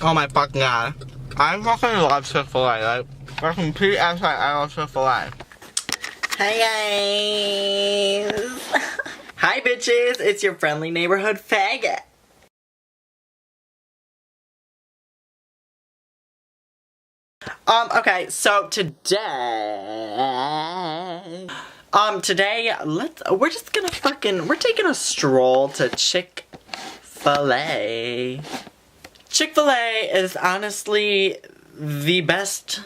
Oh my fucking god. I fucking love Chick-fil-A. Like, fucking PS, I love Chick-fil-A. Hey guys! Hi bitches, it's your friendly neighborhood faggot. Okay, so today, we're just gonna we're taking a stroll to Chick-fil-A. Chick-fil-A is honestly the best,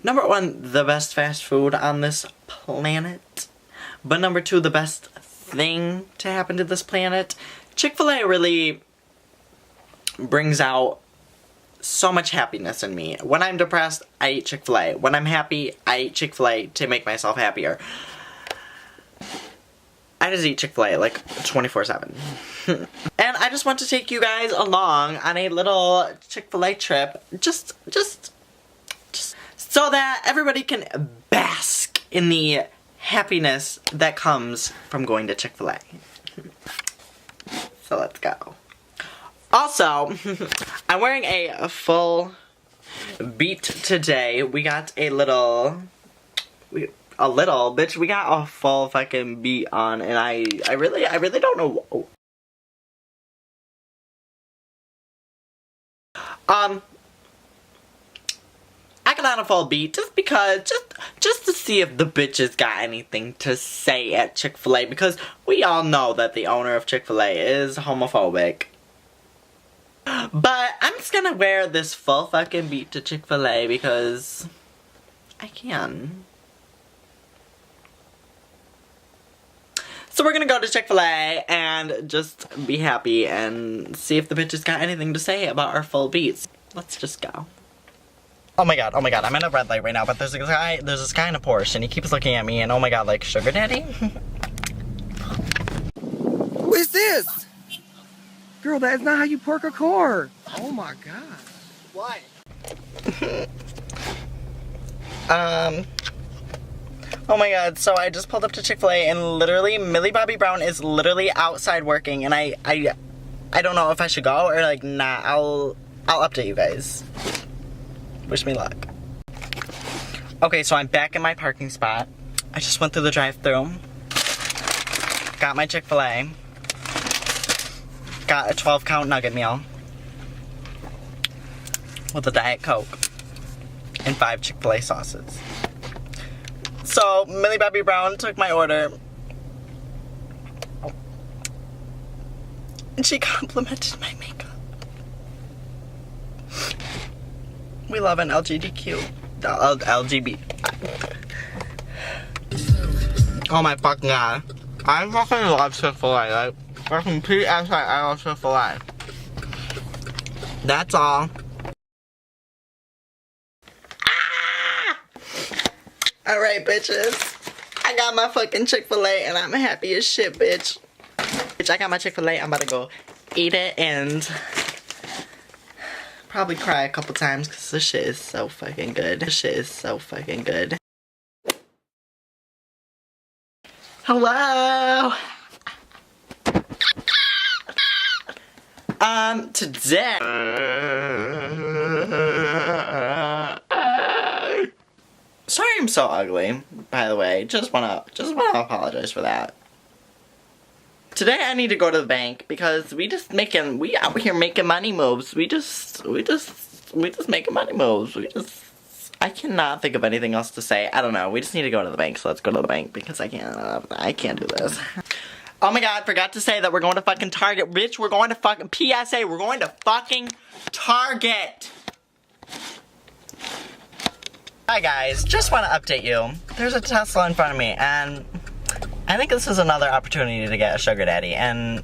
number one, the best fast food on this planet. But number two, the best thing to happen to this planet. Chick-fil-A really brings out so much happiness in me. When I'm depressed, I eat Chick-fil-A. When I'm happy, I eat Chick-fil-A to make myself happier. I just eat Chick-fil-A like 24/7. And I just want to take you guys along on a little Chick-fil-A trip. Just so that everybody can bask in the happiness that comes from going to Chick-fil-A. So let's go. Also, I'm wearing a full beat today. We got we got a full fucking beat on, and I really don't know. I got on a full beat just because, just to see if the bitches got anything to say at Chick-fil-A, because we all know that the owner of Chick-fil-A is homophobic. But I'm just gonna wear this full fucking beat to Chick-fil-A because I can. So we're gonna go to Chick-fil-A and just be happy and see if the bitches got anything to say about our full beats. Let's just go. Oh my god, I'm in a red light right now, but there's this guy in a Porsche and he keeps looking at me and oh my god, like, sugar daddy? Who is this? Girl, that is not how you park a car. Oh my god. What? Oh my god, so I just pulled up to Chick-fil-A and literally Millie Bobby Brown is literally outside working and I don't know if I should go or like nah, I'll update you guys. Wish me luck. Okay, so I'm back in my parking spot. I just went through the drive-thru. Got my Chick-fil-A. Got a 12-count nugget meal with a Diet Coke and 5 Chick-fil-A sauces. So, Millie Bobby Brown took my order and she complimented my makeup. We love an LGBT. Oh my fucking god. I fucking love Chick-fil-A. Like, fucking PS, I love Chick-fil-A. That's all. Alright, bitches. I got my fucking Chick-fil-A and I'm happy as shit, bitch. Bitch, I got my Chick-fil-A. I'm about to go eat it and probably cry a couple times because this shit is so fucking good. This shit is so fucking good. Hello! Today... Sorry I'm so ugly, by the way. Just wanna apologize for that. Today I need to go to the bank because we out here making money moves. We just making money moves. I cannot think of anything else to say. I don't know. We just need to go to the bank, so let's go to the bank because I can't do this. Oh my god, forgot to say that we're going to fucking Target. Bitch, we're going to fucking PSA. We're going to fucking Target. Hi guys, just want to update you. There's a Tesla in front of me and I think this is another opportunity to get a sugar daddy and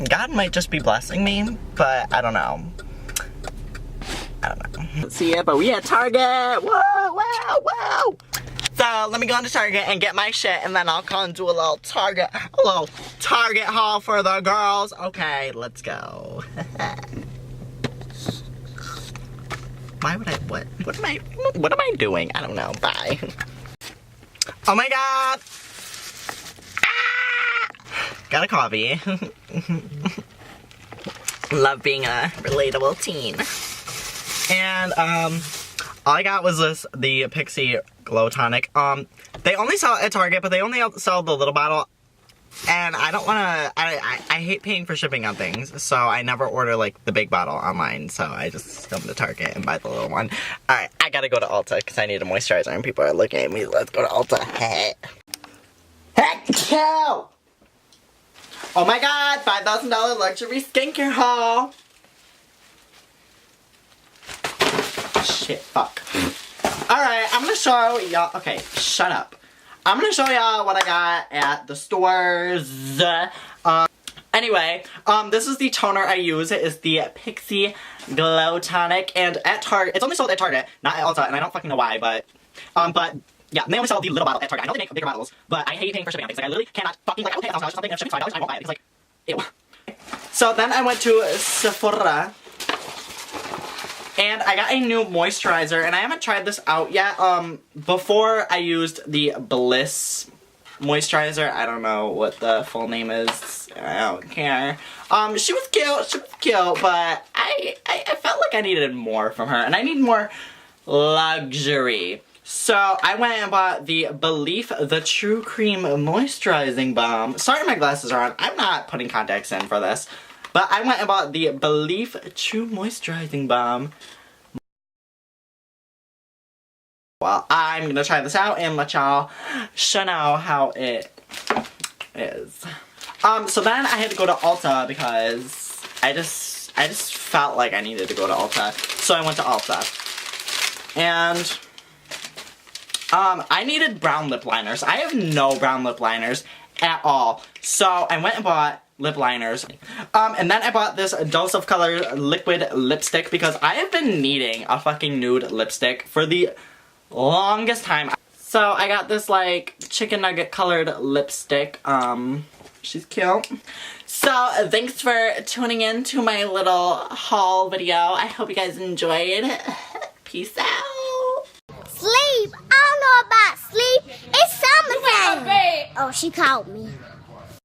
God might just be blessing me, but I don't know. See ya, but we at Target. Whoa. So let me go into Target and get my shit and then I'll come and do a little Target haul for the girls. Okay, let's go. Why would I, what am I doing? I don't know, bye. Oh my god! Ah! Got a coffee. Love being a relatable teen. And, all I got was the Pixie Glow Tonic. They only sell it at Target, but they only sell the little bottle. And I don't wanna, I hate paying for shipping on things, so I never order, like, the big bottle online, so I just come to Target and buy the little one. Alright, I gotta go to Ulta, because I need a moisturizer, and people are looking at me. Let's go to Ulta. Heck no! Oh my god, $5,000 luxury skincare haul! Shit, fuck. Alright, I'm gonna show y'all, okay, shut up. I'm gonna show y'all what I got at the stores. Anyway, this is the toner I use. It is the Pixie Glow Tonic, and at Target, it's only sold at Target, not at Ulta, and I don't fucking know why, but yeah, they only sell the little bottle at Target. I know they make bigger bottles, but I hate paying for shipping on things. Like, I literally cannot fucking, like, I will pay $1,000 or something, and shipping's $5, I won't buy it, because, like, ew. So then I went to Sephora, and I got a new moisturizer, and I haven't tried this out yet. Before I used the Bliss moisturizer. I don't know what the full name is. I don't care. She was cute, but I felt like I needed more from her, and I need more luxury. So I went and bought the Belief the True Cream Moisturizing Balm. Sorry my glasses are on. I'm not putting contacts in for this. But I went and bought the Belief True Moisturizing Balm. Well, I'm gonna try this out and let y'all know how it is. So then I had to go to Ulta because I just felt like I needed to go to Ulta. So I went to Ulta. And I needed brown lip liners. I have no brown lip liners at all. So I went and bought lip liners. And then I bought this Dose of Color liquid lipstick because I have been needing a fucking nude lipstick for the longest time. So I got this like chicken nugget colored lipstick. She's cute. So thanks for tuning in to my little haul video. I hope you guys enjoyed. Peace out. Sleep. I don't know about sleep. It's summertime. Oh, she called me.